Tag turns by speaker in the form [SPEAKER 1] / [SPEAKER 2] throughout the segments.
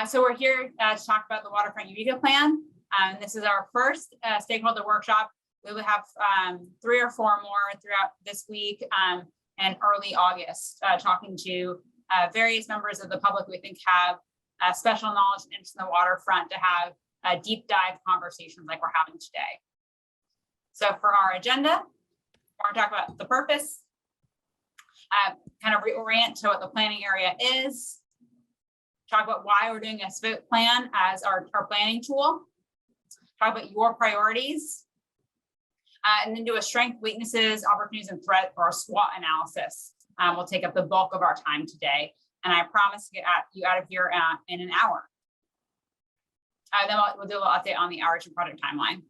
[SPEAKER 1] So we're here to talk about the Waterfront Eureka Plan. This is our first stakeholder workshop. We will have 3 or 4 more throughout this week and early August, talking to various members of the public we think have special knowledge and interest in the waterfront to have deep dive conversations like we're having today. So for our agenda, we're going to talk about the purpose, kind of reorient to what the planning area is, talk about why we're doing a SWOT plan as our planning tool, talk about your priorities, and then do a strength, weaknesses, opportunities, and threat, or a SWOT analysis. We'll take up the bulk of our time today, and I promise to get you out of here in an hour. Then we'll do a little update on the outreach and project timeline.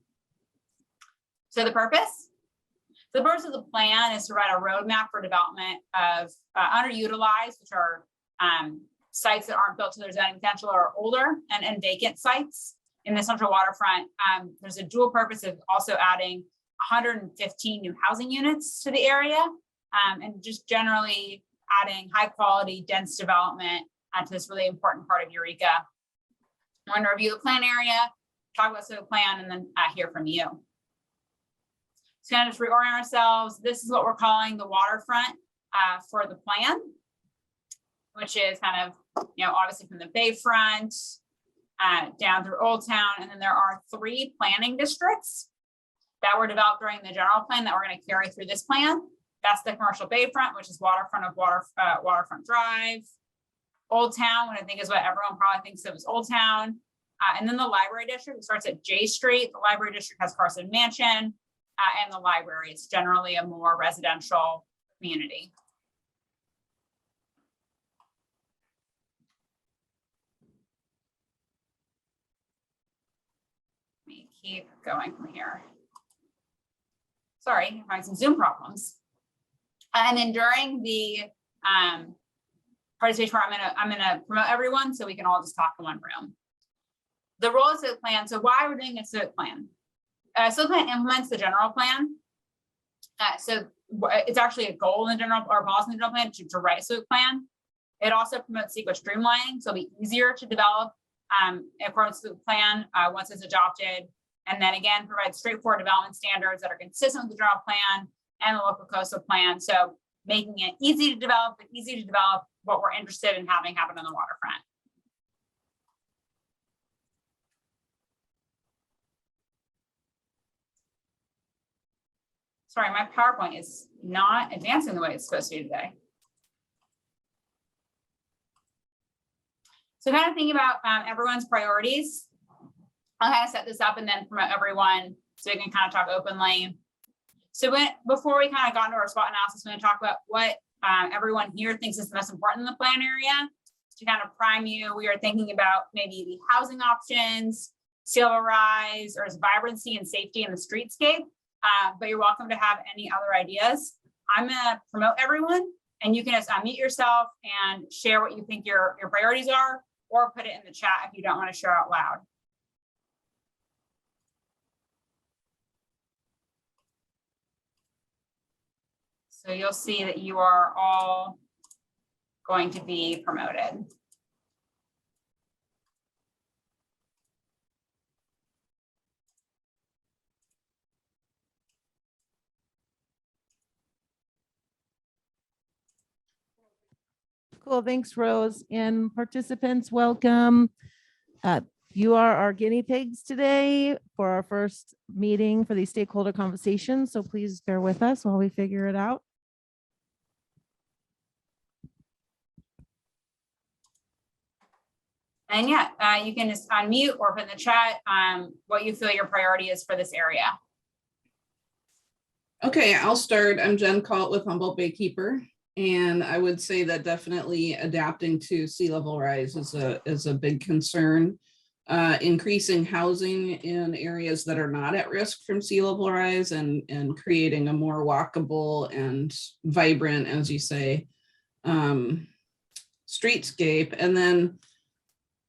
[SPEAKER 1] So the purpose? The purpose of the plan is to provide a roadmap for development of underutilized, which are sites that aren't built to their zoning potential or older and vacant sites in the central waterfront. There's a dual purpose of also adding 115 new housing units to the area and just generally adding high quality, dense development to this really important part of Eureka. We're going to review the plan area, talk about the plan, and then hear from you. So kind of just reorient ourselves. This is what we're calling the waterfront for the plan, which is kind of, obviously from the Bayfront down through Old Town. And then there are 3 planning districts that were developed during the general plan that we're going to carry through this plan. That's the commercial Bayfront, which is waterfront of Waterfront Drive. Old Town, what I think is what everyone probably thinks of as Old Town. And then the library district starts at J Street. The library district has Carson Mansion and the library. It's generally a more residential community. Let me keep going from here. Sorry, I'm having some Zoom problems. And then during the participation where I'm gonna promote everyone so we can all just talk in one room. The role of the plan. So why we're doing a SWOT plan? SWOT plan implements the general plan. So it's actually a goal in the general or policy in the general plan to write a SWOT plan. It also promotes CEQA streamlining, so it'll be easier to develop in accordance with the plan once it's adopted. And then again, provide straightforward development standards that are consistent with the general plan and the local coastal plan. So making it easy to develop, but easy to develop what we're interested in having happen on the waterfront. Sorry, my PowerPoint is not advancing the way it's supposed to be today. So kind of thinking about everyone's priorities. I'll kind of set this up and then promote everyone so we can kind of talk openly. So before we kind of got into our SWOT analysis, we're going to talk about what everyone here thinks is the most important in the plan area. To kind of prime you, we are thinking about maybe the housing options, sea level rise, or vibrancy and safety in the streetscape. But you're welcome to have any other ideas. I'm going to promote everyone, and you can just unmute yourself and share what you think your priorities are, or put it in the chat if you don't want to share out loud. So you'll see that you are all going to be promoted.
[SPEAKER 2] Cool, thanks, Rose. And participants, welcome. You are our guinea pigs today for our first meeting for these stakeholder conversations. So please bear with us while we figure it out.
[SPEAKER 1] And yeah, you can just unmute or put in the chat what you feel your priority is for this area.
[SPEAKER 3] Okay, I'll start. I'm Jen Calt with Humboldt Baykeeper, and I would say that definitely adapting to sea level rise is a big concern. Increasing housing in areas that are not at risk from sea level rise and creating a more walkable and vibrant, as you say, streetscape. And then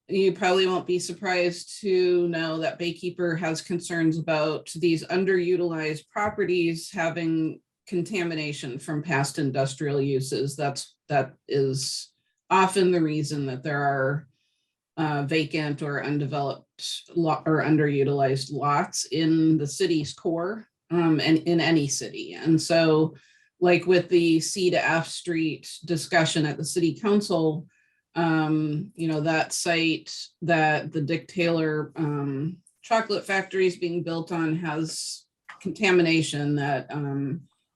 [SPEAKER 3] you probably won't be surprised to know that Baykeeper has concerns about these underutilized properties having contamination from past industrial uses. That is often the reason that there are vacant or undeveloped lot or underutilized lots in the city's core, and in any city. And so like with the C to F Street discussion at the city council, that site that the Dick Taylor chocolate factory is being built on has contamination that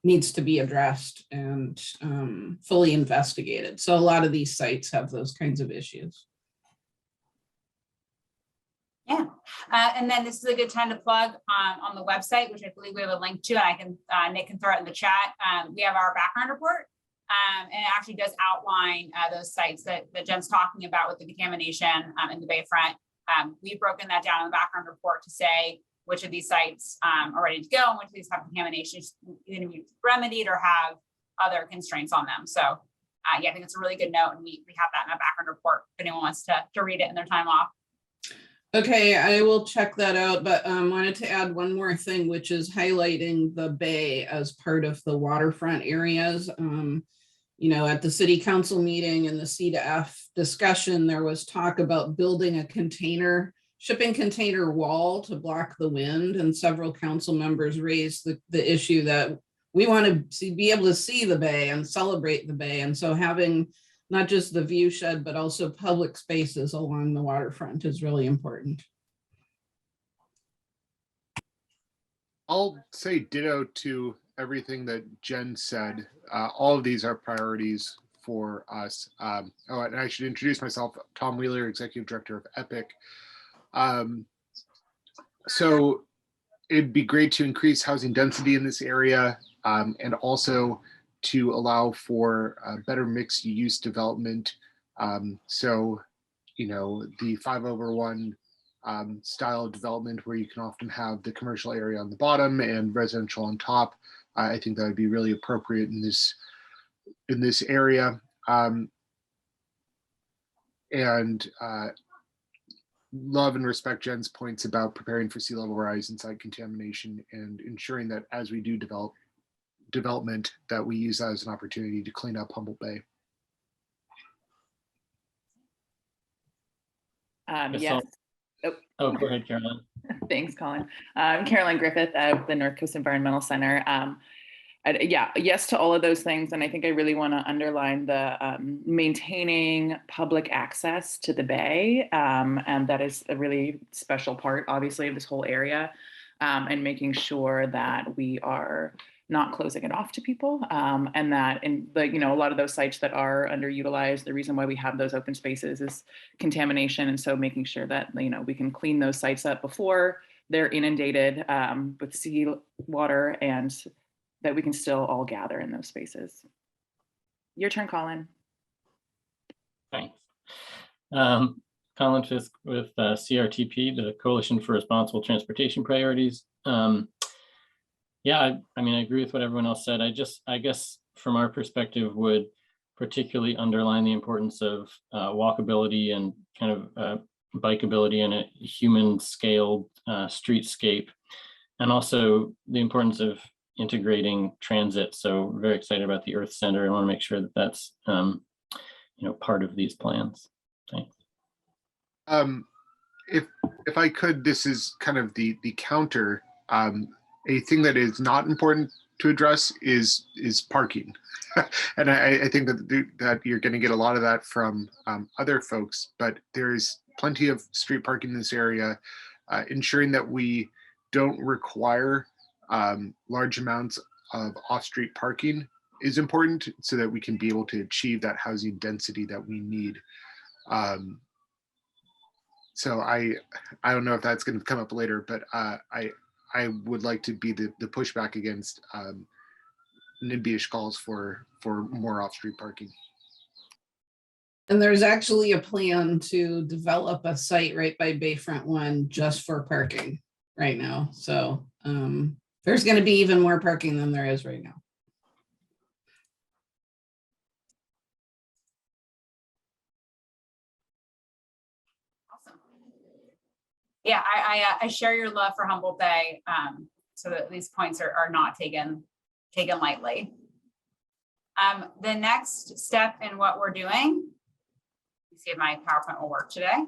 [SPEAKER 3] needs to be addressed and fully investigated. So a lot of these sites have those kinds of issues.
[SPEAKER 1] Yeah, and then this is a good time to plug on the website, which I believe we have a link to, and I can Nick can throw it in the chat. We have our background report, and it actually does outline those sites that Jen's talking about with the contamination in the Bayfront. We've broken that down in the background report to say which of these sites are ready to go and which of these have contamination either to be remedied or have other constraints on them. So yeah, I think it's a really good note, and we have that in our background report if anyone wants to read it in their time off.
[SPEAKER 3] Okay, I will check that out, but wanted to add one more thing, which is highlighting the bay as part of the waterfront areas. At the city council meeting and the C to F discussion, there was talk about building a shipping container wall to block the wind, and several council members raised the issue that we want to be able to see the bay and celebrate the bay. And so having not just the view shed, but also public spaces along the waterfront is really important.
[SPEAKER 4] I'll say ditto to everything that Jen said. All of these are priorities for us. And I should introduce myself, Tom Wheeler, Executive Director of EPIC. So it'd be great to increase housing density in this area, and also to allow for better mixed use development. So, the 5/1 style of development where you can often have the commercial area on the bottom and residential on top. I think that would be really appropriate in this area. And love and respect Jen's points about preparing for sea level rise and site contamination, and ensuring that as we do development that we use that as an opportunity to clean up Humboldt Bay.
[SPEAKER 5] Yes.
[SPEAKER 6] Oh, go ahead, Carolyn.
[SPEAKER 5] Thanks, Colin. I'm Caroline Griffith of the North Coast Environmental Center. Yes to all of those things. And I think I really want to underline the maintaining public access to the bay. And that is a really special part, obviously, of this whole area, and making sure that we are not closing it off to people, and that in a lot of those sites that are underutilized, the reason why we have those open spaces is contamination. And so making sure that, we can clean those sites up before they're inundated with sea water, and that we can still all gather in those spaces. Your turn, Colin.
[SPEAKER 6] Thanks. Colin Fisk with CRTP, the Coalition for Responsible Transportation Priorities. Yeah, I mean, I agree with what everyone else said. I guess from our perspective would particularly underline the importance of walkability and kind of bikeability in a human scaled streetscape, and also the importance of integrating transit. So we're very excited about the Earth Center. I want to make sure that that's part of these plans. Thanks.
[SPEAKER 4] If I could, this is kind of the counter. A thing that is not important to address is parking. And I think that you're going to get a lot of that from other folks, but there's plenty of street parking in this area. Ensuring that we don't require large amounts of off-street parking is important, so that we can be able to achieve that housing density that we need. So I don't know if that's going to come up later, but I would like to be the pushback against NIMBY-ish calls for more off-street parking.
[SPEAKER 3] And there's actually a plan to develop a site right by Bayfront 1 just for parking right now. So there's going to be even more parking than there is right now.
[SPEAKER 1] Awesome. Yeah, I share your love for Humboldt Bay, so that these points are not taken lightly. The next step in what we're doing, let's see if my PowerPoint will work today.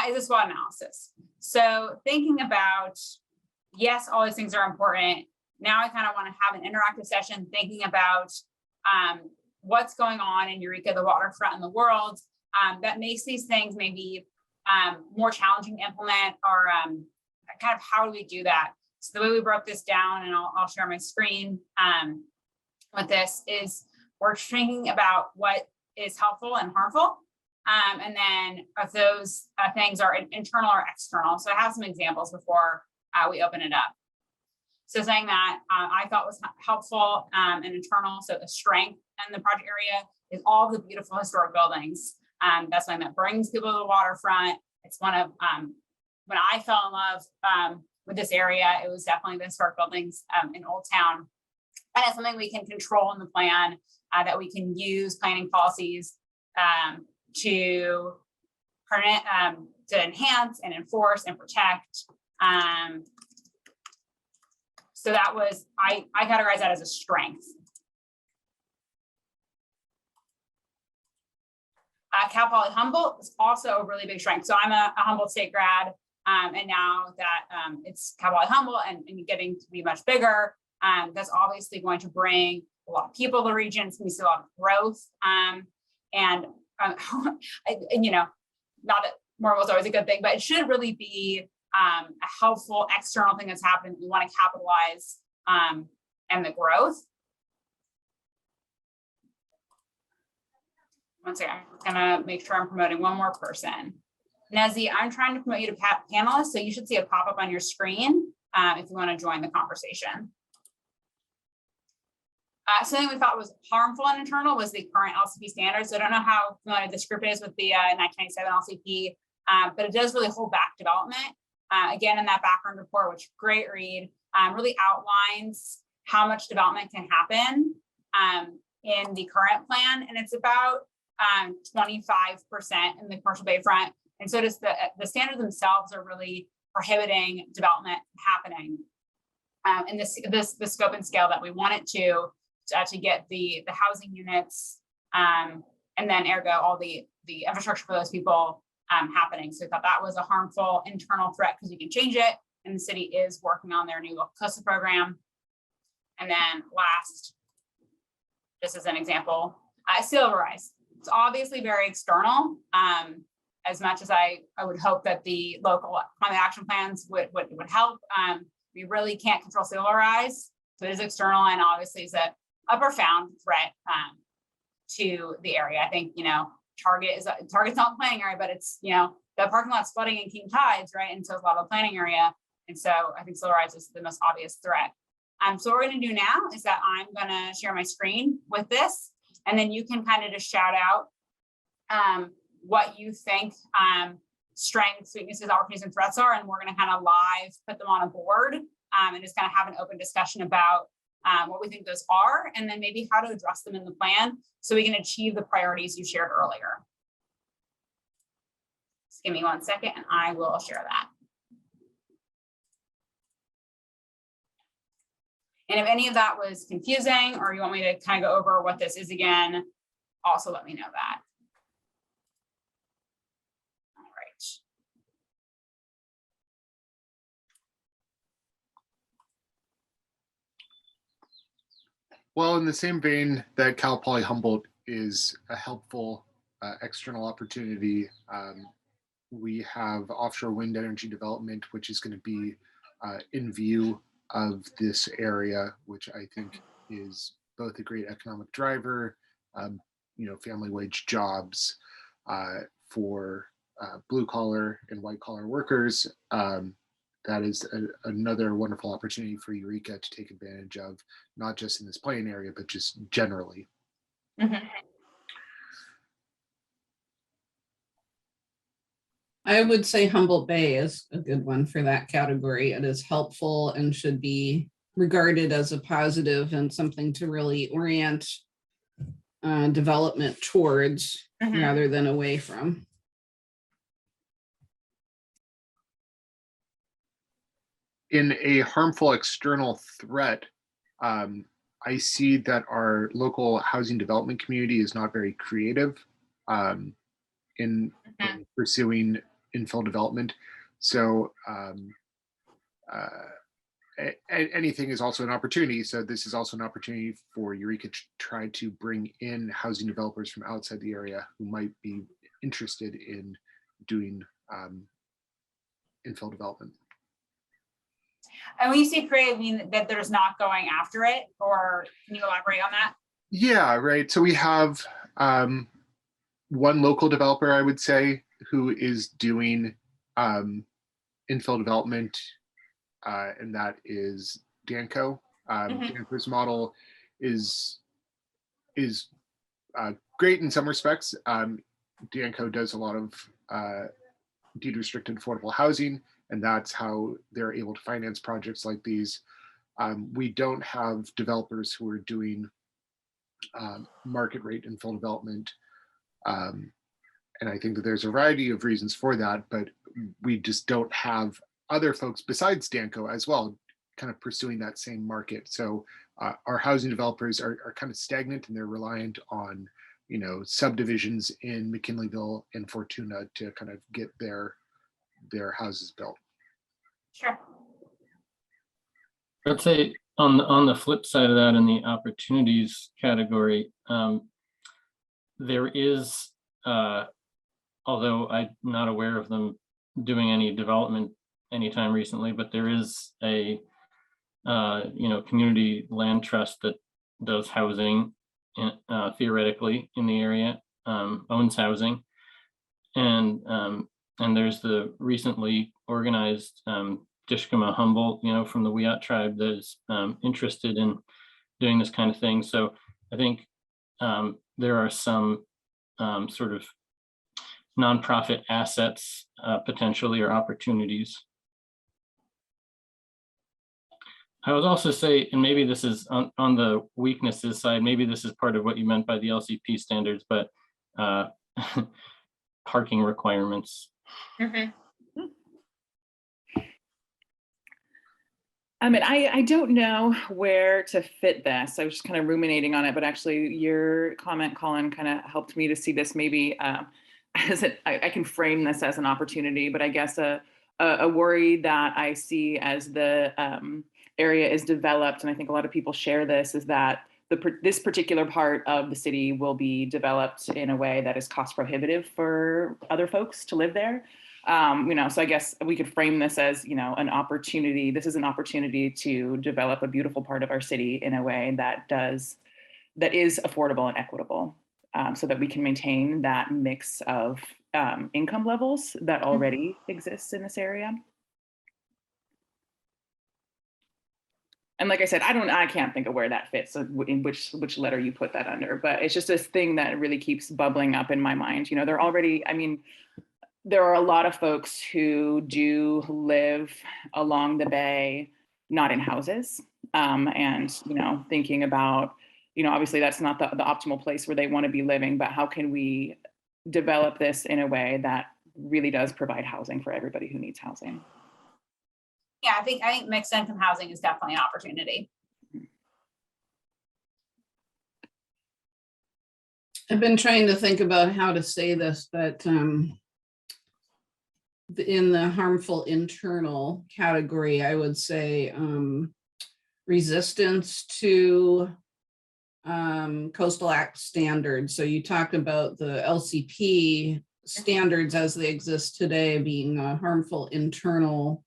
[SPEAKER 1] is a SWOT analysis. So thinking about, yes, all these things are important. Now I kind of want to have an interactive session thinking about what's going on in Eureka, the waterfront, in the world that makes these things maybe more challenging to implement, or kind of how do we do that? So the way we broke this down, and I'll share my screen with this, is we're thinking about what is helpful and harmful. And then if those things are internal or external. So I have some examples before we open it up. So saying that I thought was helpful and internal. So the strength in the project area is all the beautiful historic buildings. That's something that brings people to the waterfront. It's one of, when I fell in love with this area, it was definitely the historic buildings in Old Town. And it's something we can control in the plan, that we can use planning policies to enhance and enforce and protect. So that was, I categorize that as a strength. Cal Poly Humboldt is also a really big strength. So I'm a Humboldt State grad, and now that it's Cal Poly Humboldt and getting to be much bigger, that's obviously going to bring a lot of people to the region. It's going to see a lot of growth, and you know, not that more was always a good thing, but it should really be a helpful external thing that's happening. We want to capitalize and the growth. One second, I'm gonna make sure I'm promoting one more person. Nezzy, I'm trying to promote you to panelist, so you should see a pop-up on your screen if you want to join the conversation. Something we thought was harmful and internal was the current LCP standards. So I don't know how familiar this group is with the 1997 LCP, but it does really hold back development. Again, in that background report, which great read, really outlines how much development can happen in the current plan, and it's about 25% in the commercial bayfront. And so does the standards themselves are really prohibiting development happening in the scope and scale that we want it to get the housing units and then ergo all the infrastructure for those people happening. So we thought that was a harmful internal threat because you can change it, and the city is working on their new local coastal program. And then last, just as an example, sea level rise. It's obviously very external. As much as I would hope that the local climate action plans would help, we really can't control sea level rise. So it is external, and obviously is a profound threat to the area. I think, you know, Target's not planning area, but it's, you know, the parking lot's flooding in King Tides, right? And so it's a lot of planning area. And so I think sea level rise is the most obvious threat. So what we're going to do now is that I'm going to share my screen with this, and then you can kind of just shout out what you think strengths, weaknesses, opportunities, and threats are, and we're going to kind of live put them on a board and just kind of have an open discussion about what we think those are, and then maybe how to address them in the plan so we can achieve the priorities you shared earlier. Just give me 1 second and I will share that. And if any of that was confusing, or you want me to kind of go over what this is again, also let me know that. All right.
[SPEAKER 4] Well, in the same vein that Cal Poly Humboldt is a helpful external opportunity, we have offshore wind energy development, which is going to be in view of this area, which I think is both a great economic driver, you know, family wage jobs for blue collar and white collar workers. That is another wonderful opportunity for Eureka to take advantage of, not just in this playing area, but just generally.
[SPEAKER 1] Mm-hmm.
[SPEAKER 3] I would say Humboldt Bay is a good one for that category. It is helpful and should be regarded as a positive and something to really orient development towards rather than away from.
[SPEAKER 4] In a harmful external threat, I see that our local housing development community is not very creative in pursuing infill development. So anything is also an opportunity. So this is also an opportunity for Eureka to try to bring in housing developers from outside the area who might be interested in doing infill development.
[SPEAKER 1] And when you say creative, mean that there's not going after it, or can you elaborate on that?
[SPEAKER 4] Yeah, right. So we have one local developer, I would say, who is doing infill development, and that is Danco. Danco's model is great in some respects. Danco does a lot of deed restricted affordable housing, and that's how they're able to finance projects like these. We don't have developers who are doing market rate infill development. And I think that there's a variety of reasons for that, but we just don't have other folks besides Danco as well, kind of pursuing that same market. So our housing developers are kind of stagnant, and they're reliant on, you know, subdivisions in McKinleyville and Fortuna to kind of get their houses built.
[SPEAKER 1] Sure.
[SPEAKER 6] I'd say on the flip side of that, in the opportunities category, there is, although I'm not aware of them doing any development anytime recently, but there is a community land trust that does housing theoretically in the area, owns housing, and there's the recently organized Dishkama Humboldt, from the Wiyot tribe, that is interested in doing this kind of thing. So I think there are some sort of nonprofit assets potentially, or opportunities. I would also say, and maybe this is on the weaknesses side, maybe this is part of what you meant by the LCP standards, but parking requirements.
[SPEAKER 1] Mm-hmm.
[SPEAKER 5] I mean, I don't know where to fit this. I was just kind of ruminating on it, but actually your comment, Colin, kind of helped me to see this maybe as I can frame this as an opportunity, but I guess a worry that I see as the area is developed, and I think a lot of people share this, is that this particular part of the city will be developed in a way that is cost prohibitive for other folks to live there. So I guess we could frame this as, an opportunity. This is an opportunity to develop a beautiful part of our city in a way that is affordable and equitable, so that we can maintain that mix of income levels that already exists in this area. And like I said, I can't think of where that fits, in which letter you put that under, but it's just this thing that really keeps bubbling up in my mind. There are a lot of folks who do live along the bay, not in houses, and thinking about, obviously that's not the optimal place where they want to be living, but how can we develop this in a way that really does provide housing for everybody who needs housing?
[SPEAKER 1] Yeah, I think mixed income housing is definitely an opportunity.
[SPEAKER 3] I've been trying to think about how to say this, but in the harmful internal category, I would say resistance to Coastal Act standards. So you talked about the LCP standards as they exist today being a harmful internal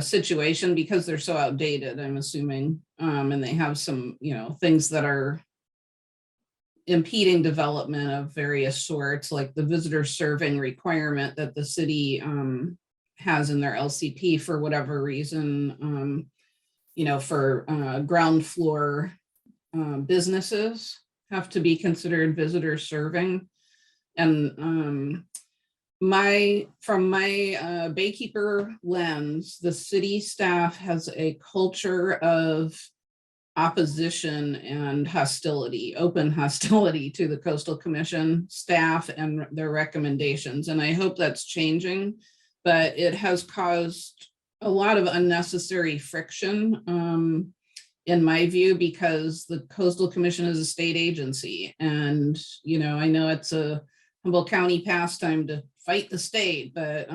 [SPEAKER 3] situation because they're so outdated, I'm assuming, and they have some, things that are impeding development of various sorts, like the visitor serving requirement that the city has in their LCP for whatever reason, for ground floor businesses have to be considered visitor serving. And from my Baykeeper lens, the city staff has a culture of opposition and hostility, open hostility to the Coastal Commission staff and their recommendations. And I hope that's changing, but it has caused a lot of unnecessary friction, in my view, because the Coastal Commission is a state agency. And, I know it's a Humboldt County pastime to fight the state, but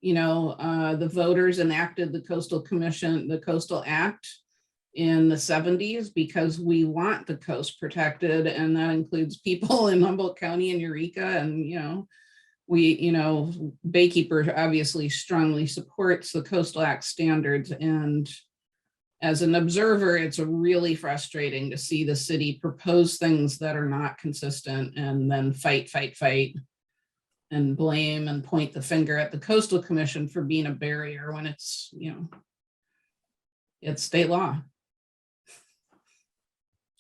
[SPEAKER 3] you know, the voters enacted the Coastal Act in the 70s because we want the coast protected, and that includes people in Humboldt County and Eureka. And you know, Baykeeper obviously strongly supports the Coastal Act standards, and as an observer, it's really frustrating to see the city propose things that are not consistent and then fight and blame and point the finger at the Coastal Commission for being a barrier when it's, you know, it's state law.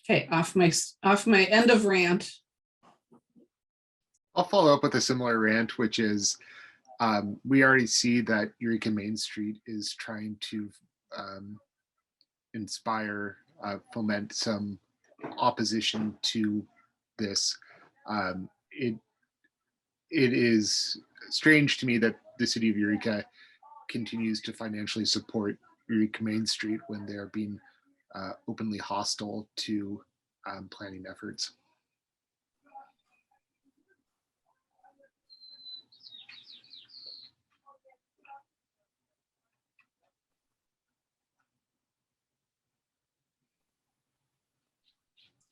[SPEAKER 3] Okay, off my end of rant.
[SPEAKER 4] I'll follow up with a similar rant, which is we already see that Eureka Main Street is trying to inspire, foment some opposition to this. It is strange to me that the city of Eureka continues to financially support Eureka Main Street when they are being openly hostile to planning efforts.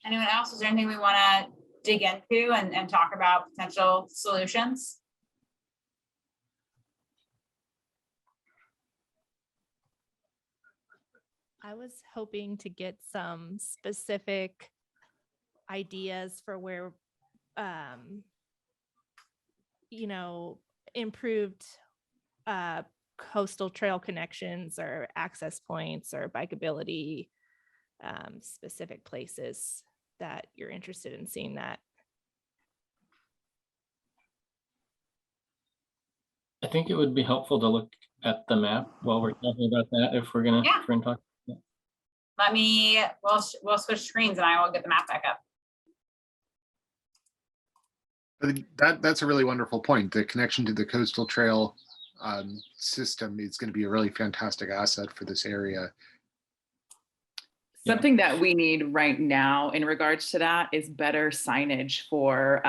[SPEAKER 1] Anyone else? Is there anything we want to dig into and talk about potential solutions?
[SPEAKER 7] I was hoping to get some specific ideas for where, you know, improved coastal trail connections or access points or bikeability, specific places that you're interested in seeing that.
[SPEAKER 6] I think it would be helpful to look at the map while we're talking about that, if we're gonna talk.
[SPEAKER 1] Let me, we'll switch screens and I will get the map back up.
[SPEAKER 4] That's a really wonderful point. The connection to the coastal trail system is going to be a really fantastic asset for this area.
[SPEAKER 5] Something that we need right now in regards to that is better signage for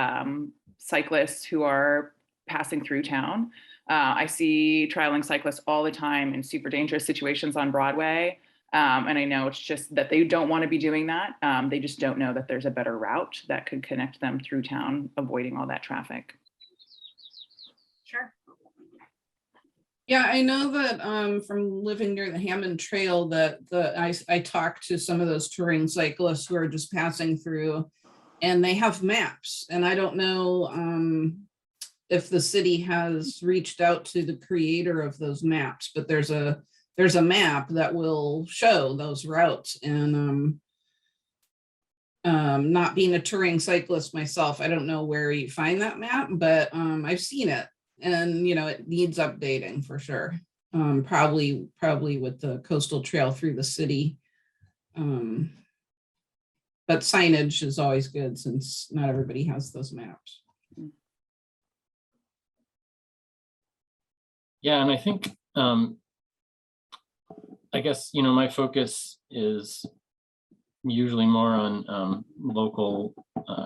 [SPEAKER 5] cyclists who are passing through town. I see trialing cyclists all the time in super dangerous situations on Broadway. And I know it's just that they don't want to be doing that. They just don't know that there's a better route that could connect them through town, avoiding all that traffic.
[SPEAKER 1] Sure.
[SPEAKER 3] Yeah, I know that from living near the Hammond Trail that I talked to some of those touring cyclists who are just passing through, and they have maps. And I don't know if the city has reached out to the creator of those maps, but there's a map that will show those routes. And not being a touring cyclist myself, I don't know where you find that map, but I've seen it. And, you know, it needs updating for sure. Probably with the coastal trail through the city. But signage is always good since not everybody has those maps.
[SPEAKER 6] Yeah, and I think, I guess, you know, my focus is usually more on local,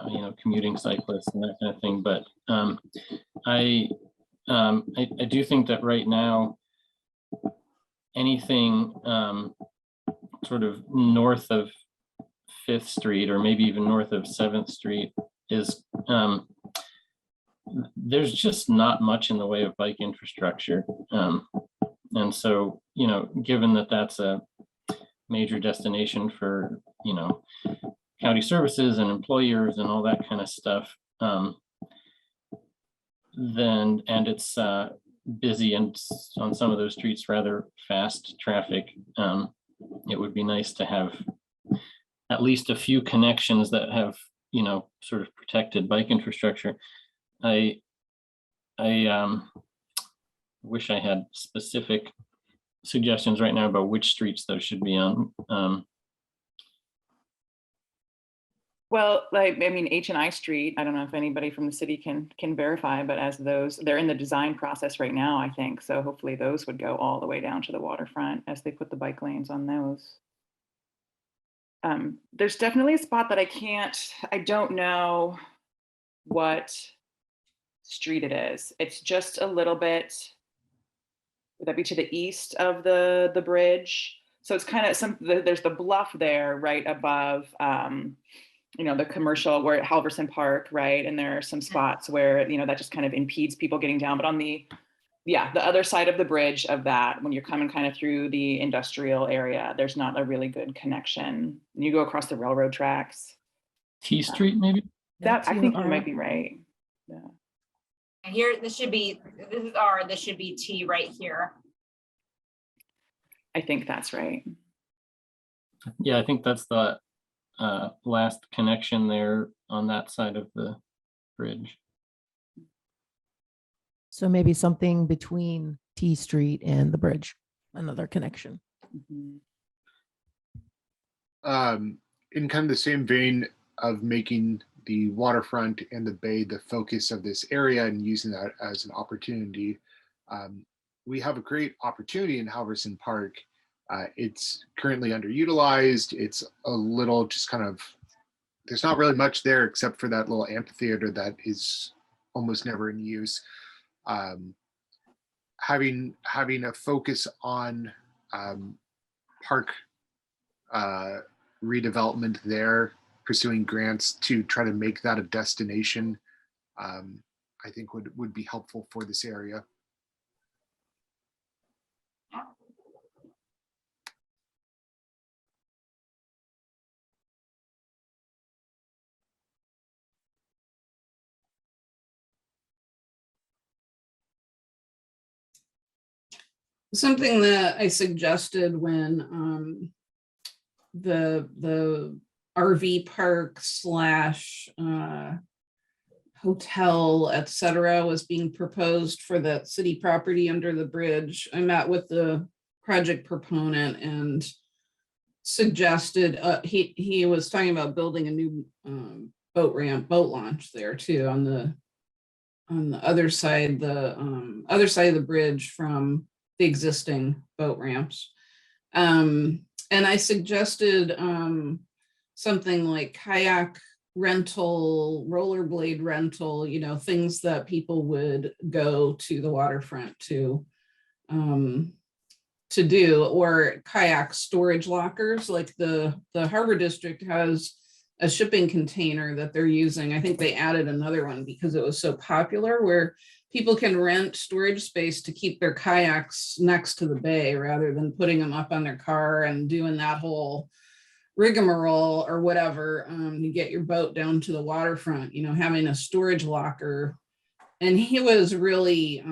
[SPEAKER 6] you know, commuting cyclists and that kind of thing. But I do think that right now, anything sort of north of 5th Street or maybe even north of 7th Street is, there's just not much in the way of bike infrastructure. And so, you know, given that that's a major destination for, you know, county services and employers and all that kind of stuff, then, and it's busy and on some of those streets rather fast traffic, it would be nice to have at least a few connections that have, you know, sort of protected bike infrastructure. I wish I had specific suggestions right now about which streets those should be on.
[SPEAKER 5] Well, like, I mean, H&I Street, I don't know if anybody from the city can verify, but as those, they're in the design process right now, I think. So hopefully those would go all the way down to the waterfront as they put the bike lanes on those. There's definitely a spot that I don't know what street it is. It's just a little bit, would that be to the east of the bridge? So it's kind of there's the bluff there right above, the commercial, where at Halverson Park, right? And there are some spots where, that just kind of impedes people getting down. But on the other side of the bridge of that, when you're coming kind of through the industrial area, there's not a really good connection. You go across the railroad tracks.
[SPEAKER 6] T Street, maybe?
[SPEAKER 5] That, I think you
[SPEAKER 2] TR.
[SPEAKER 5] might be right. Yeah.
[SPEAKER 1] And here, this should be T right here.
[SPEAKER 5] I think that's right.
[SPEAKER 6] Yeah, I think that's the last connection there on that side of the bridge.
[SPEAKER 2] So maybe something between T Street and the bridge, another connection.
[SPEAKER 5] Mhm.
[SPEAKER 4] In kind of the same vein of making the waterfront and the bay the focus of this area and using that as an opportunity, we have a great opportunity in Halverson Park. It's currently underutilized. It's a little just kind of, there's not really much there except for that little amphitheater that is almost never in use. Having a focus on park redevelopment there, pursuing grants to try to make that a destination, I think would be helpful for this area.
[SPEAKER 3] Something that I suggested when the RV park / hotel, etc., was being proposed for that city property under the bridge, I met with the project proponent and suggested he was talking about building a new boat launch there too, on the other side, other side of the bridge from the existing boat ramps. And I suggested something like kayak rental, rollerblade rental, things that people would go to the waterfront to do, or kayak storage lockers. Like the Harbor District has a shipping container that they're using. I think they added another one because it was so popular, where people can rent storage space to keep their kayaks next to the bay rather than putting them up on their car and doing that whole rigmarole or whatever to get your boat down to the waterfront, having a storage locker. And he was really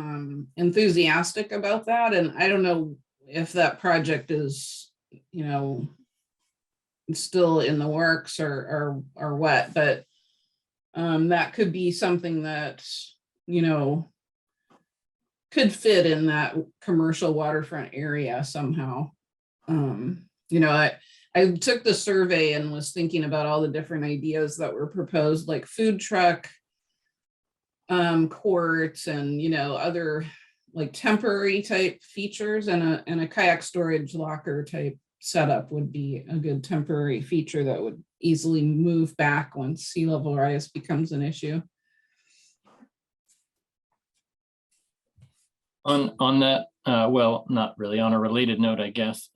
[SPEAKER 3] enthusiastic about that. And I don't know if that project is, still in the works or what, but that could be something that, could fit in that commercial waterfront area somehow. I took the survey and was thinking about all the different ideas that were proposed, like food truck courts and, other like temporary type features, and a kayak storage locker type setup would be a good temporary feature that would easily move back once sea level rise becomes an issue.
[SPEAKER 6] On that, well, not really, on a related note, I guess,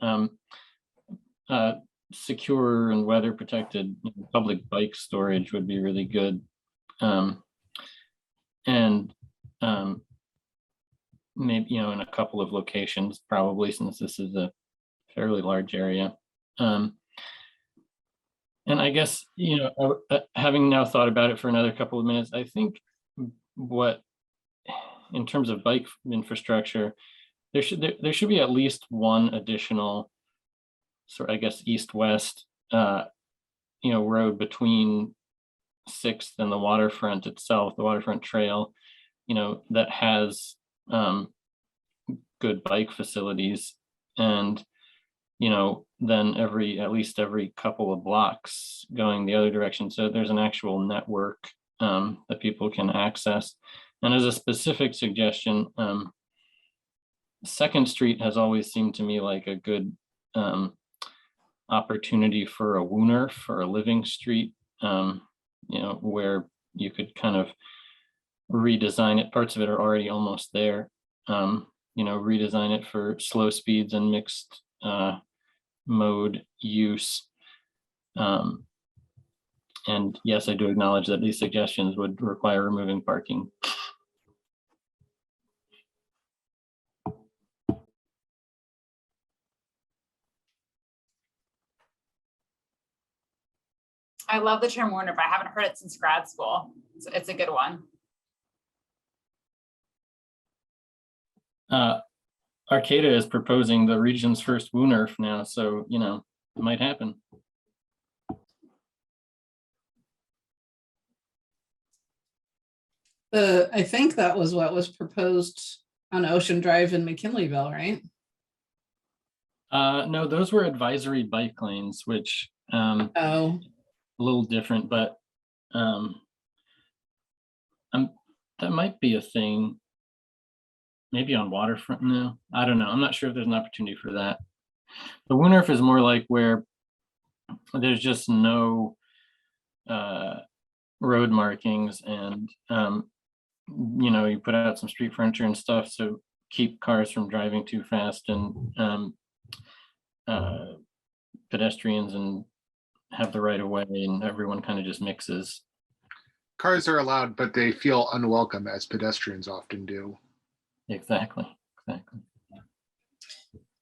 [SPEAKER 6] secure and weather protected public bike storage would be really good. And maybe, in a couple of locations, probably, since this is a fairly large area. And I guess, having now thought about it for another couple of minutes, I think in terms of bike infrastructure, there should be at least one additional sort of, I guess, east-west, road between 6th and the waterfront itself, the waterfront trail, that has good bike facilities, and then at least every couple of blocks going the other direction, so there's an actual network that people can access. And as a specific suggestion, 2nd Street has always seemed to me like a good opportunity for a wooner, for a living street, where you could kind of redesign it. Parts of it are already almost there. Redesign it for slow speeds and mixed mode use. And yes, I do acknowledge that these suggestions would require removing parking.
[SPEAKER 1] I love the term Warner, but I haven't heard it since grad school. It's a good one.
[SPEAKER 6] Arcata is proposing the region's first WUNRF now, so it might happen.
[SPEAKER 3] I think that was what was proposed on Ocean Drive in McKinleyville, right?
[SPEAKER 6] No, those were advisory bike lanes, which
[SPEAKER 3] Oh,
[SPEAKER 6] a little different, but that might be a thing. Maybe on Waterfront now. I don't know. I'm not sure if there's an opportunity for that. The WUNRF is more like where there's just no road markings, and you put out some street furniture and stuff to keep cars from driving too fast, and pedestrians and have the right of way, and everyone kind of just mixes.
[SPEAKER 4] Cars are allowed, but they feel unwelcome, as pedestrians often do.
[SPEAKER 6] Exactly.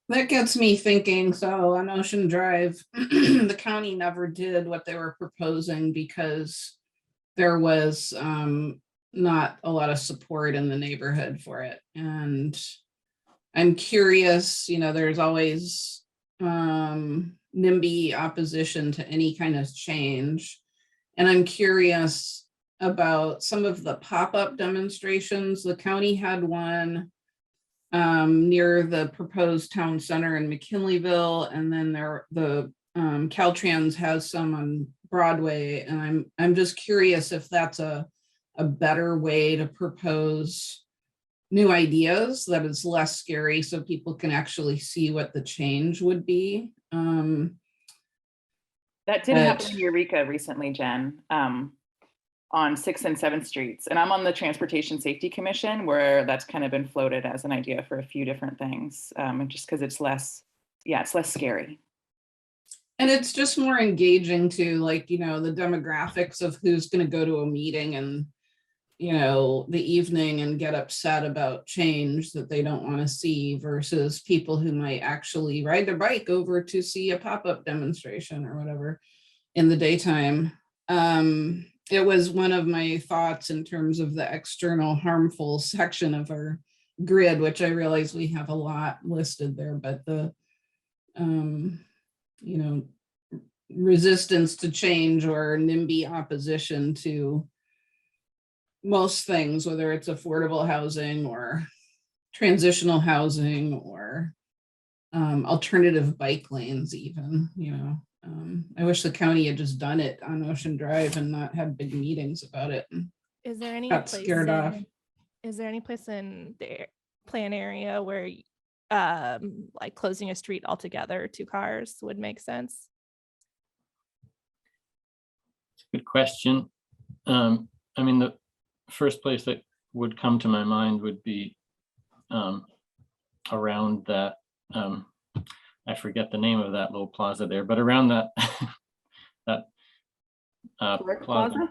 [SPEAKER 3] that gets me thinking. So on Ocean Drive, the county never did what they were proposing because there was not a lot of support in the neighborhood for it. And I'm curious, there's always NIMBY opposition to any kind of change. And I'm curious about some of the pop-up demonstrations. The county had one near the proposed town center in McKinleyville, and then the Caltrans has some on Broadway. And I'm just curious if that's a better way to propose new ideas that is less scary, so people can actually see what the change would be.
[SPEAKER 5] That did happen in Eureka recently, Jen, on 6th and 7th Streets. And I'm on the Transportation Safety Commission, where that's kind of been floated as an idea for a few different things, just because it's less scary.
[SPEAKER 3] And it's just more engaging to, like, the demographics of who's going to go to a meeting and, the evening and get upset about change that they don't want to see, versus people who might actually ride their bike over to see a pop-up demonstration or whatever in the daytime. It was one of my thoughts in terms of the external harmful section of our grid, which I realize we have a lot listed there, but the resistance to change or NIMBY opposition to most things, whether it's affordable housing or transitional housing or alternative bike lanes even, I wish the county had just done it on Ocean Drive and not had big meetings about it.
[SPEAKER 7] Is there any
[SPEAKER 3] Got
[SPEAKER 7] place
[SPEAKER 3] scared off.
[SPEAKER 7] Is there any place in the plan area where like closing a street altogether to cars would make sense?
[SPEAKER 6] Good question. The first place that would come to my mind would be around that. I forget the name of that little plaza there, but around that
[SPEAKER 5] Brick
[SPEAKER 6] plaza.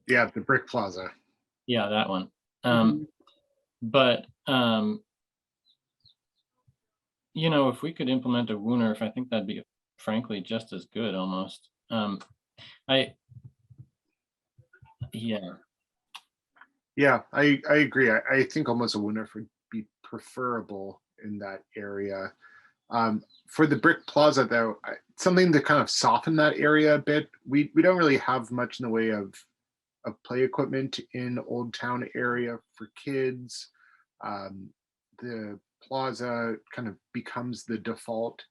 [SPEAKER 4] Yeah, the Brick Plaza.
[SPEAKER 6] Yeah, that one. But if we could implement a WUNRF, I think that'd be frankly just as good almost.
[SPEAKER 4] Yeah, I agree. I think almost a WUNRF would be preferable in that area. For the Brick Plaza, though, something to kind of soften that area a bit. We don't really have much in the way of play equipment in Old Town area for kids. The plaza kind of becomes the default,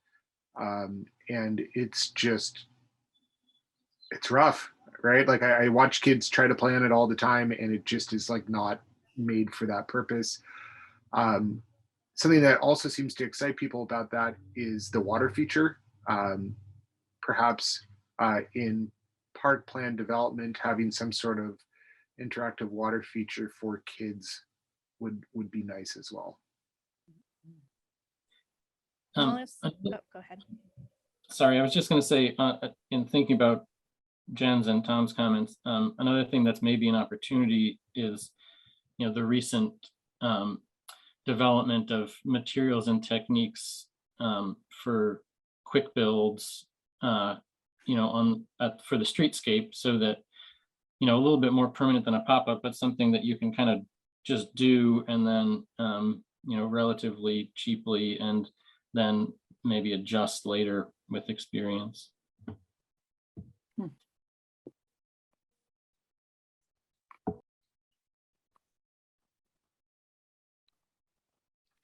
[SPEAKER 4] and it's rough, right? Like I watch kids try to play on it all the time, and it just is like not made for that purpose. Something that also seems to excite people about that is the water feature. Perhaps in park plan development, having some sort of interactive water feature for kids would be nice as well.
[SPEAKER 7] Go ahead.
[SPEAKER 6] Sorry, I was just going to say, in thinking about Jen's and Tom's comments, another thing that's maybe an opportunity is, the recent development of materials and techniques for quick builds, for the streetscape, so that, a little bit more permanent than a pop-up, but something that you can kind of just do and then, relatively cheaply, and then maybe adjust later with experience.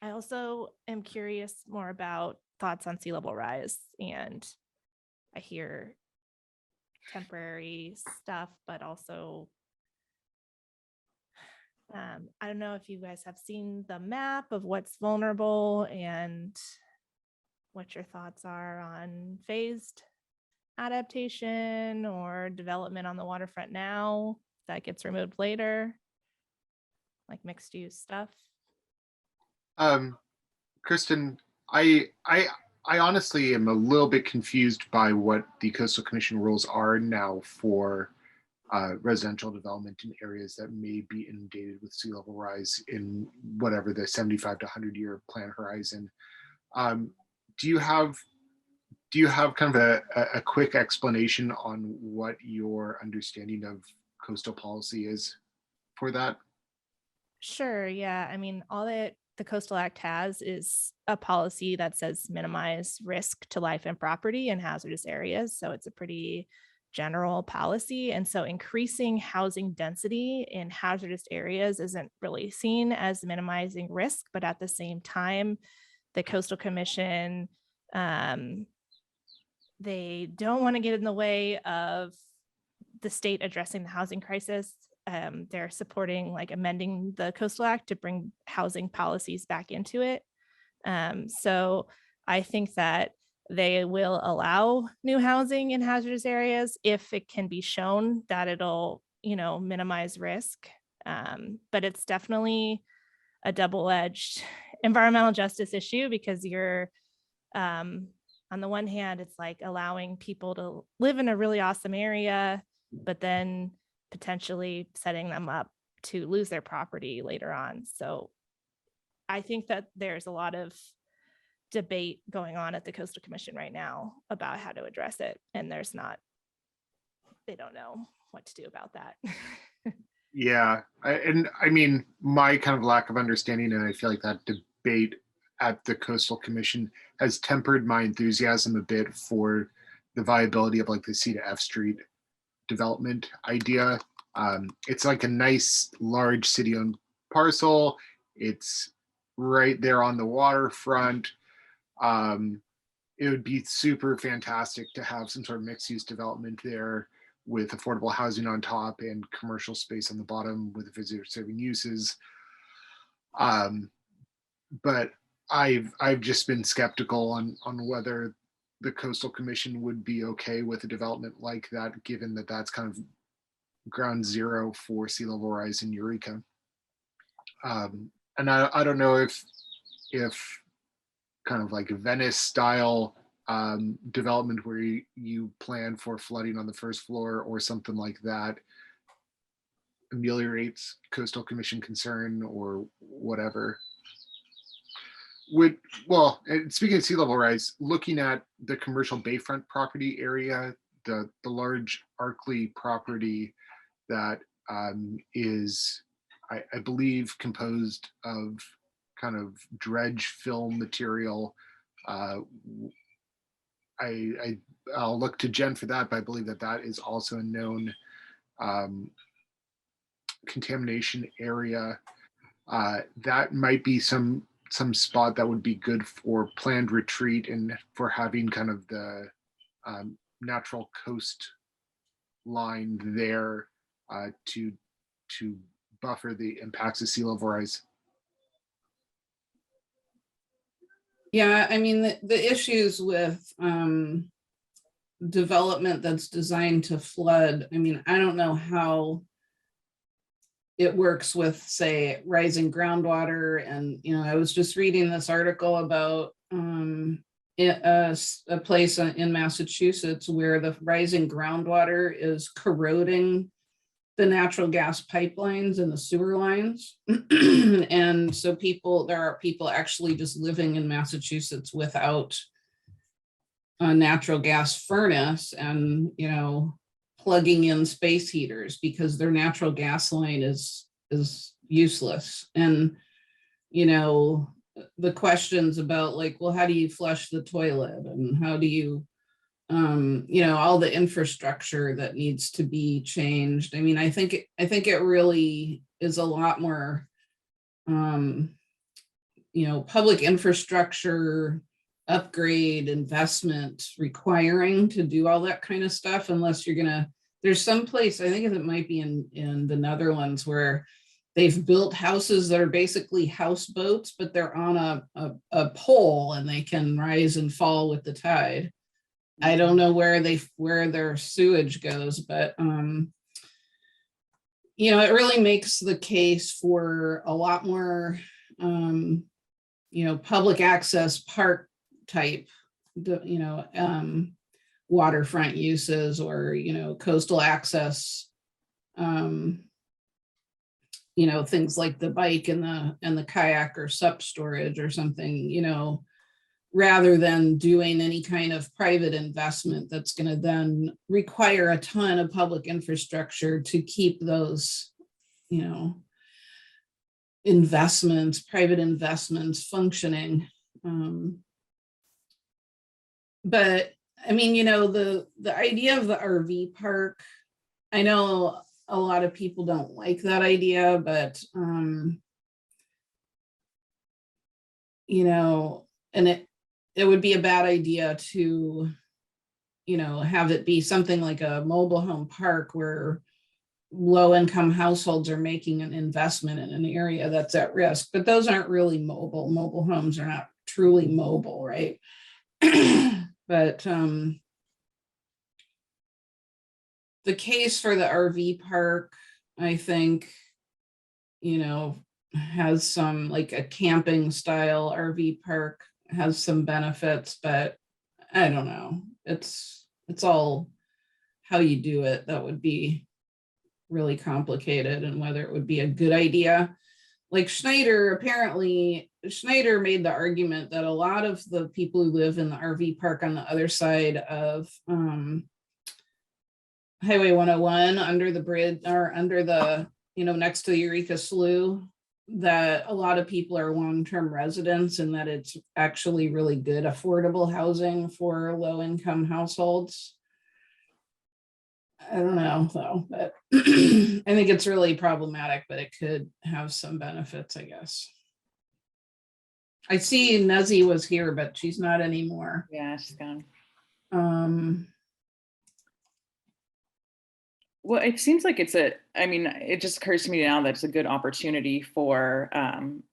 [SPEAKER 7] I also am curious more about thoughts on sea level rise, and I hear temporary stuff, but also I don't know if you guys have seen the map of what's vulnerable and what your thoughts are on phased adaptation or development on the waterfront now that gets removed later, like mixed use stuff.
[SPEAKER 4] Kristen, I honestly am a little bit confused by what the Coastal Commission rules are now for residential development in areas that may be inundated with sea level rise in whatever the 75 to 100 year plan horizon. Do you have kind of a quick explanation on what your understanding of coastal policy is for that?
[SPEAKER 7] Sure. Yeah. I mean, all that the Coastal Act has is a policy that says minimize risk to life and property in hazardous areas. So it's a pretty general policy. And so increasing housing density in hazardous areas isn't really seen as minimizing risk, but at the same time, the Coastal Commission, they don't want to get in the way of the state addressing the housing crisis. They're supporting like amending the Coastal Act to bring housing policies back into it. So I think that they will allow new housing in hazardous areas if it can be shown that it'll, minimize risk. But it's definitely a double-edged environmental justice issue, because you're, on the one hand, it's like allowing people to live in a really awesome area, but then potentially setting them up to lose their property later on. So I think that there's a lot of debate going on at the Coastal Commission right now about how to address it. And they don't know what to do about that.
[SPEAKER 4] Yeah, I mean, my kind of lack of understanding, and I feel like that debate at the Coastal Commission has tempered my enthusiasm a bit for the viability of like the C to F Street development idea. It's like a nice large city-owned parcel. It's right there on the waterfront. It would be super fantastic to have some sort of mixed-use development there with affordable housing on top and commercial space on the bottom with visitor serving uses. But I've just been skeptical on whether the Coastal Commission would be okay with a development like that, given that that's kind of ground zero for sea level rise in Eureka. And I don't know if kind of like a Venice style development where you plan for flooding on the first floor or something like that ameliorates Coastal Commission concern or whatever. Well, and speaking of sea level rise, looking at the commercial bayfront property area, the large Arkley property that is, I believe, composed of kind of dredge film material. I'll look to Jen for that, but I believe that is also a known contamination area. That might be some spot that would be good for planned retreat and for having kind of the natural coast line there to buffer the impacts of sea level rise.
[SPEAKER 3] Yeah, I mean, the issues with development that's designed to flood, I mean, I don't know how it works with, say, rising groundwater. And, I was just reading this article about a place in Massachusetts where the rising groundwater is corroding the natural gas pipelines and the sewer lines. And so there are people actually just living in Massachusetts without a natural gas furnace and, plugging in space heaters because their natural gas line is useless. And, the questions about like, well, how do you flush the toilet and how do you, all the infrastructure that needs to be changed. I mean, I think it really is a lot more, public infrastructure upgrade investment requiring to do all that kind of stuff, unless there's some place, I think it might be in the Netherlands, where they've built houses that are basically houseboats, but they're on a pole and they can rise and fall with the tide. I don't know where their sewage goes, but it really makes the case for a lot more public access park type waterfront uses, or coastal access, things like the bike and the kayak or sup storage or something, rather than doing any kind of private investment that's going to then require a ton of public infrastructure to keep those, private investments functioning. But I mean, the idea of the RV park, I know a lot of people don't like that idea, but, and it would be a bad idea to, have it be something like a mobile home park where low-income households are making an investment in an area that's at risk, but those aren't really mobile. Mobile homes are not truly mobile, right? But the case for the RV park, I think, has some, like a camping style RV park has some benefits, but I don't know. It's all how you do it that would be really complicated, and whether it would be a good idea. Like Schneider made the argument that a lot of the people who live in the RV park on the other side of Highway 101, under the bridge, or under the, next to the Eureka Slough, that a lot of people are long-term residents, and that it's actually really good affordable housing for low-income households. I don't know though, but I think it's really problematic, but it could have some benefits, I guess. I see Nezzy was here, but she's not anymore.
[SPEAKER 5] Yeah, she's gone. Well, it seems like it just occurs to me now that it's a good opportunity for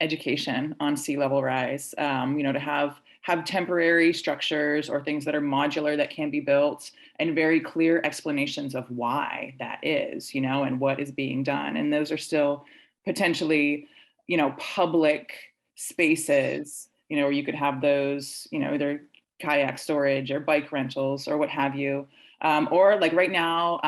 [SPEAKER 5] education on sea level rise, to have temporary structures or things that are modular that can be built, and very clear explanations of why that is, and what is being done. And those are still potentially, public spaces, where you could have those, either kayak storage or bike rentals or what have you. Or like right now,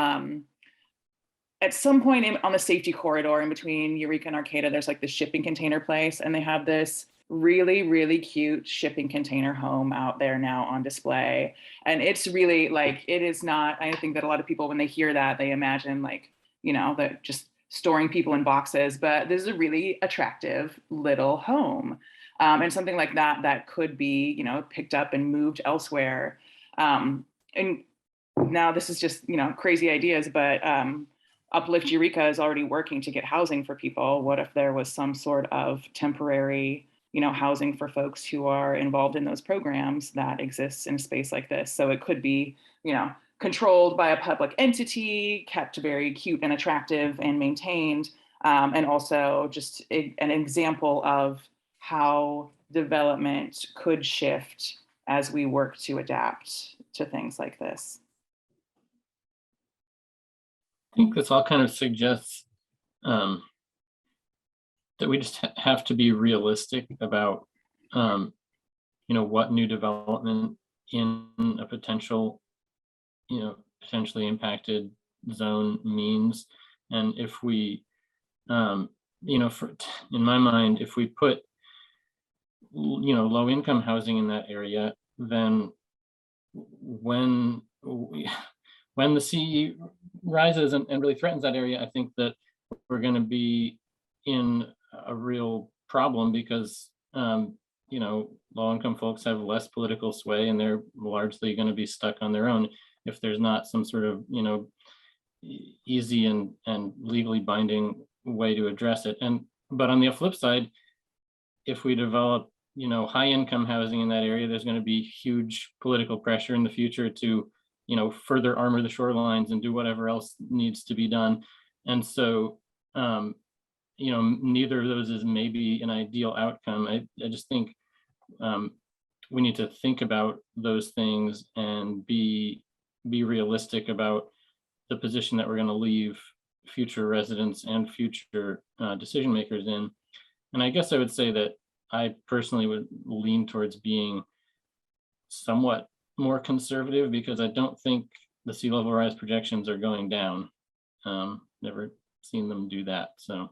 [SPEAKER 5] at some point on the safety corridor in between Eureka and Arcata, there's like this shipping container place, and they have this really, really cute shipping container home out there now on display. And it's really like, it is not, I think that a lot of people, when they hear that, they imagine like, that just storing people in boxes, but this is a really attractive little home. And something like that could be, picked up and moved elsewhere. And now this is just, crazy ideas, but Uplift Eureka is already working to get housing for people. What if there was some sort of temporary, housing for folks who are involved in those programs that exists in a space like this? So it could be, controlled by a public entity, kept very cute and attractive and maintained, and also just an example of how development could shift as we work to adapt to things like this.
[SPEAKER 6] I think this all kind of suggests that we just have to be realistic about, what new development in a potential, potentially impacted zone means. And if we, in my mind, if we put, low income housing in that area, then when the sea rises and really threatens that area, I think that we're going to be in a real problem because, low income folks have less political sway and they're largely going to be stuck on their own if there's not some sort of, easy and legally binding way to address it. But on the flip side, if we develop, high income housing in that area, there's going to be huge political pressure in the future to, further armor the shorelines and do whatever else needs to be done. And so, neither of those is maybe an ideal outcome. I just think we need to think about those things and be realistic about the position that we're going to leave future residents and future decision makers in. And I guess I would say that I personally would lean towards being somewhat more conservative because I don't think the sea level rise projections are going down. Never seen them do that. So.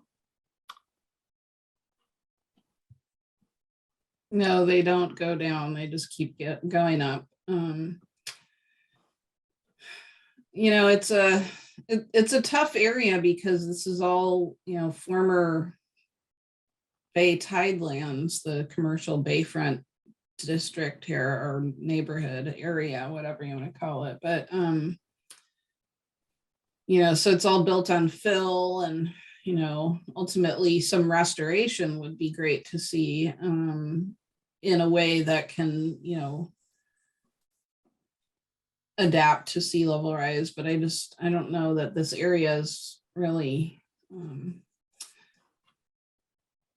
[SPEAKER 3] No, they don't go down. They just keep going up. It's a tough area because this is all, former Bay tidelands, the commercial bayfront district here or neighborhood area, whatever you want to call it. But, so it's all built on fill and, ultimately some restoration would be great to see in a way that can, adapt to sea level rise. But I don't know that this area is really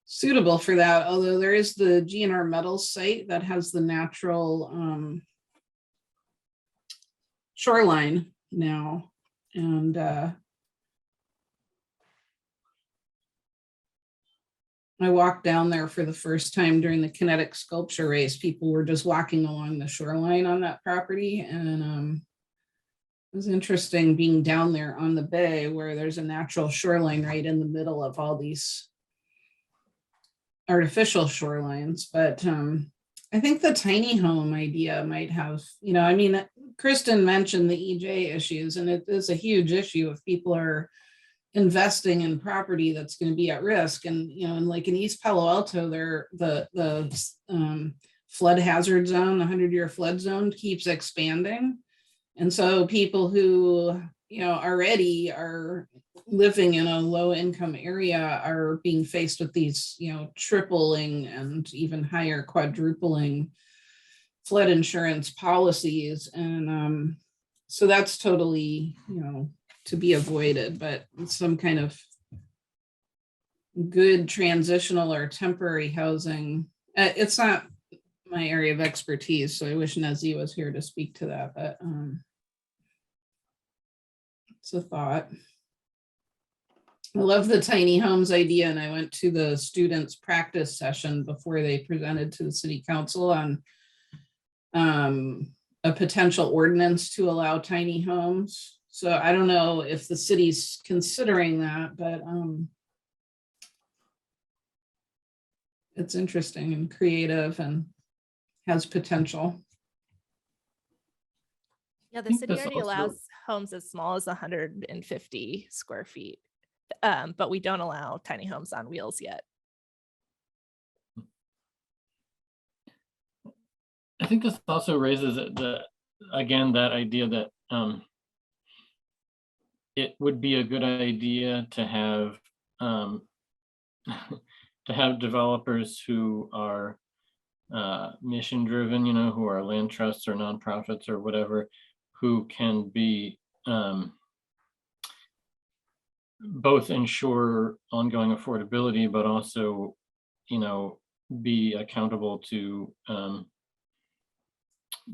[SPEAKER 3] suitable for that. Although there is the GNR Metals site that has the natural shoreline now. And I walked down there for the first time during the kinetic sculpture race. People were just walking along the shoreline on that property. And it was interesting being down there on the bay where there's a natural shoreline right in the middle of all these artificial shorelines. But I think the tiny home idea might have, Kristen mentioned the EJ issues, and it is a huge issue if people are investing in property that's going to be at risk. And and like in East Palo Alto, the flood hazard zone, the 100-year flood zone keeps expanding. And so people who already are living in a low income area are being faced with these tripling and even higher quadrupling flood insurance policies. And so that's totally to be avoided, but some kind of good transitional or temporary housing. It's not my area of expertise, so I wish Nazi was here to speak to that, but it's a thought. I love the tiny homes idea, and I went to the students' practice session before they presented to the city council on a potential ordinance to allow tiny homes. So I don't know if the city's considering that, but it's interesting and creative and has potential.
[SPEAKER 7] Yeah, the
[SPEAKER 6] think
[SPEAKER 7] city
[SPEAKER 6] that's
[SPEAKER 7] already
[SPEAKER 6] also-
[SPEAKER 7] allows homes as small as 150 square feet, but we don't allow tiny homes on wheels yet.
[SPEAKER 6] I think this also raises again, that idea that it would be a good idea to have developers who are mission driven, who are land trusts or nonprofits or whatever, who can be both ensure ongoing affordability, but also, be accountable to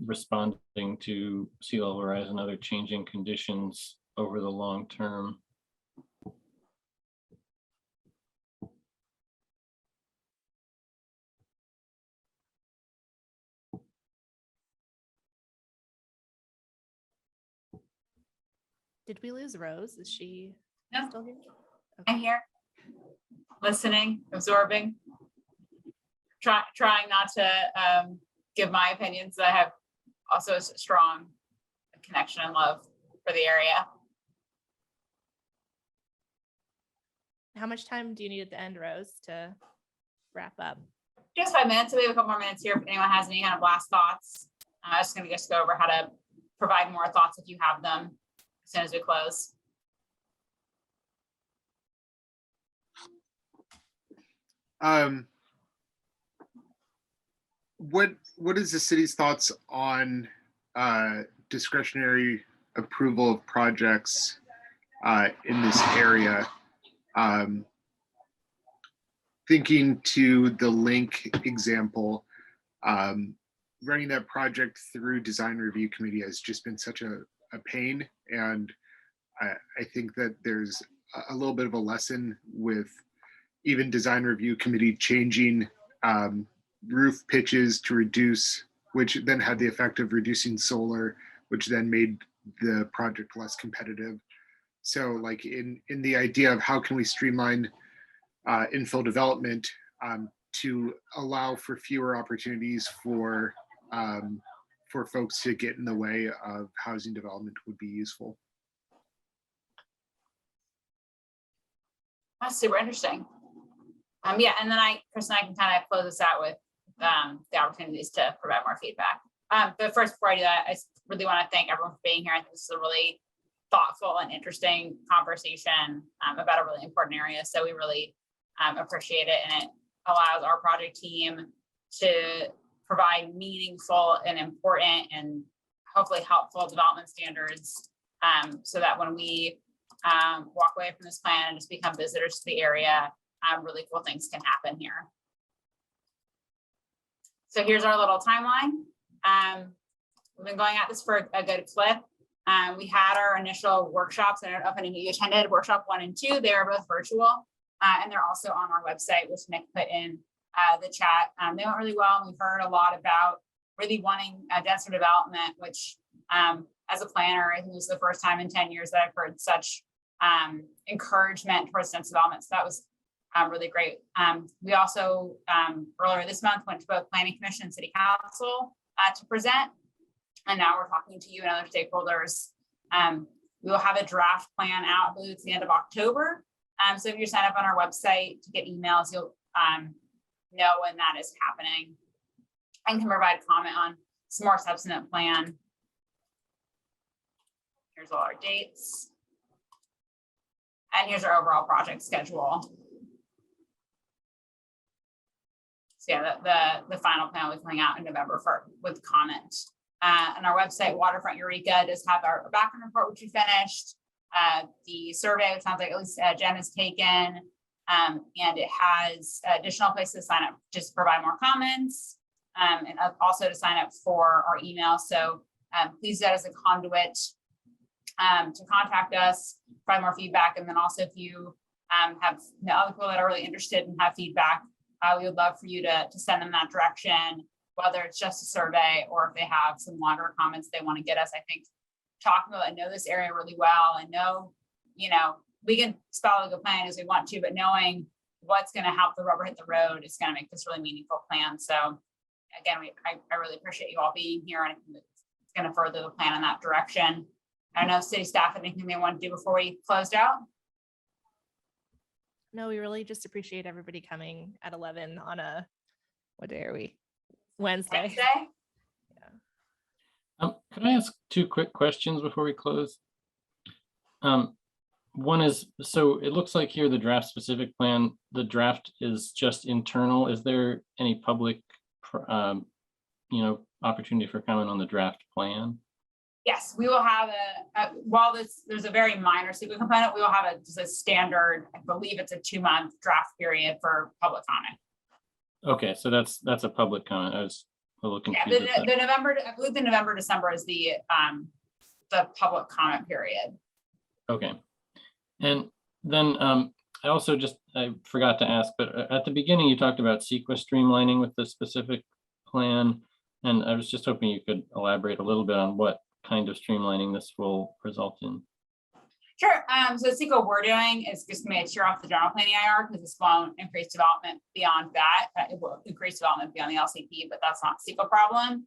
[SPEAKER 6] responding to sea level rise and other changing conditions over the long term.
[SPEAKER 7] Did we lose Rose? Is she
[SPEAKER 1] No.
[SPEAKER 7] still here?
[SPEAKER 1] I'm here, listening, absorbing, trying not to give my opinions. I have also a strong connection and love for the area.
[SPEAKER 7] How much time do you need at the end, Rose, to wrap up?
[SPEAKER 1] Just 5 minutes. So we have a couple more minutes here if anyone has any kind of last thoughts. I'm just going to go over how to provide more thoughts if you have them as soon as we close.
[SPEAKER 4] What is the city's thoughts on discretionary approval of projects in this area? Thinking to the link example, running that project through design review committee has just been such a pain. And I think that there's a little bit of a lesson with even design review committee changing roof pitches to reduce, which then had the effect of reducing solar, which then made the project less competitive. So like in the idea of how can we streamline infill development to allow for fewer opportunities for folks to get in the way of housing development would be useful.
[SPEAKER 1] That's super interesting. Yeah, and then Chris and I can kind of close this out with the opportunities to provide more feedback. But first, before I do that, I really want to thank everyone for being here. I think this is a really thoughtful and interesting conversation about a really important area. So we really appreciate it, and it allows our project team to provide meaningful and important and hopefully helpful development standards so that when we walk away from this plan and just become visitors to the area, really cool things can happen here. So here's our little timeline. We've been going at this for a good clip. We had our initial workshops, and I don't know if any of you attended workshop 1 and 2. They are both virtual, and they're also on our website, which Nick put in the chat. They went really well, and we've heard a lot about really wanting denser development, which as a planner, I think this is the first time in 10 years that I've heard such encouragement towards dense development. So that was really great. We also earlier this month went to both Planning Commission and City Council to present, and now we're talking to you and other stakeholders. We will have a draft plan out, I believe it's the end of October. So if you sign up on our website to get emails, you'll know when that is happening and can provide comment on some more substantive plan. Here's all our dates. And here's our overall project schedule. So yeah, the final plan will be coming out in November with comment. On our website, Waterfront Eureka does have our background report, which we finished. The survey, which sounds like at least Jen has taken, and it has additional places to sign up, just provide more comments, and also to sign up for our email. So please use that as a conduit to contact us, provide more feedback. And then also if you have other people that are really interested and have feedback, we would love for you to send them that direction, whether it's just a survey or if they have some longer comments they want to get us. I think talking about, I know this area really well and know, we can spell a good plan as we want to, but knowing what's going to help the rubber hit the road is going to make this really meaningful plan. So again, I really appreciate you all being here, and it's going to further the plan in that direction. I don't know if city staff had anything they want to do before we closed out.
[SPEAKER 7] No, we really just appreciate everybody coming at 11 on what day are we? Wednesday.
[SPEAKER 6] Could I ask 2 quick questions before we close? One is, so it looks like here the draft specific plan, the draft is just internal. Is there any public, opportunity for comment on the draft plan?
[SPEAKER 1] Yes, we will have while there's a very minor secret component, we will have just a standard, I believe it's a 2-month draft period for public comment.
[SPEAKER 6] Okay, so that's a public comment. I was a little confused.
[SPEAKER 1] Yeah, the November, I believe the November, December is the public comment period.
[SPEAKER 6] Okay. And then I also I forgot to ask, but at the beginning you talked about CEQA streamlining with the specific plan. And I was just hoping you could elaborate a little bit on what kind of streamlining this will result in.
[SPEAKER 1] Sure. So CEQA we're doing is just going to tear off the general plan EIR because this won't increase development beyond that. It will increase development beyond the LCP, but that's not CEQA problem.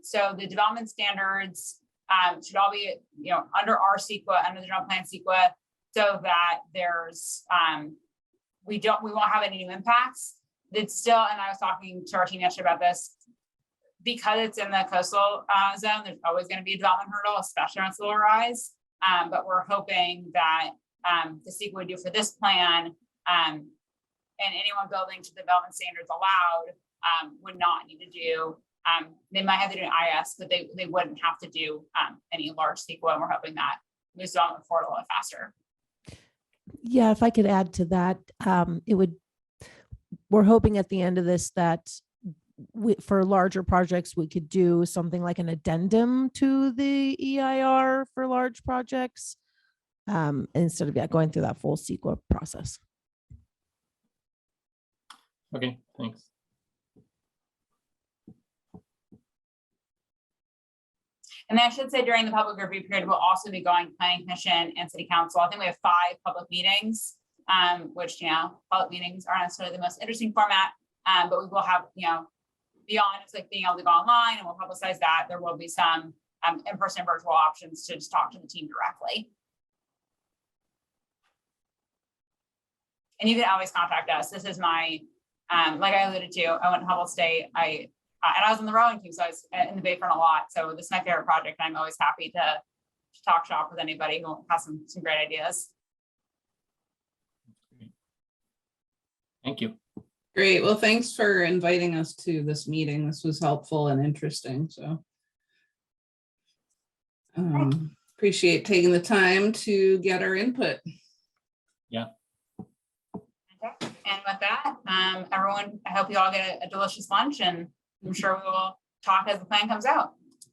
[SPEAKER 1] So the development standards should all be, under our CEQA, under the general plan CEQA, so that there's we won't have any new impacts. It's still, and I was talking to our team yesterday about this, because it's in the coastal zone, there's always going to be a development hurdle, especially on its lower rise. But we're hoping that the CEQA would do for this plan, and anyone building to development standards allowed would not need to do, they might have to do an IS, but they wouldn't have to do any large CEQA, and we're hoping that moves development forward a little faster.
[SPEAKER 2] Yeah, if I could add to that, we're hoping at the end of this that for larger projects, we could do something like an addendum to the EIR for large projects instead of going through that full CEQA process.
[SPEAKER 6] Okay, thanks.
[SPEAKER 1] And I should say during the public review period, we'll also be going to Planning Commission and City Council. I think we have 5 public meetings, which, public meetings aren't necessarily the most interesting format, but we will have, beyond just like being able to go online, and we'll publicize that, there will be some in-person virtual options to just talk to the team directly. And you can always contact us. This is my, like I alluded to, I went to Humboldt State. And I was on the rowing team, so I was in the Bayfront a lot. So this is my favorite project. I'm always happy to talk shop with anybody who has some great ideas.
[SPEAKER 6] Thank you.
[SPEAKER 3] Great. Well, thanks for inviting us to this meeting. This was helpful and interesting. So appreciate taking the time to get our input.
[SPEAKER 6] Yeah.
[SPEAKER 1] Okay. And with that, everyone, I hope you all get a delicious lunch, and I'm sure we will talk as the plan comes out.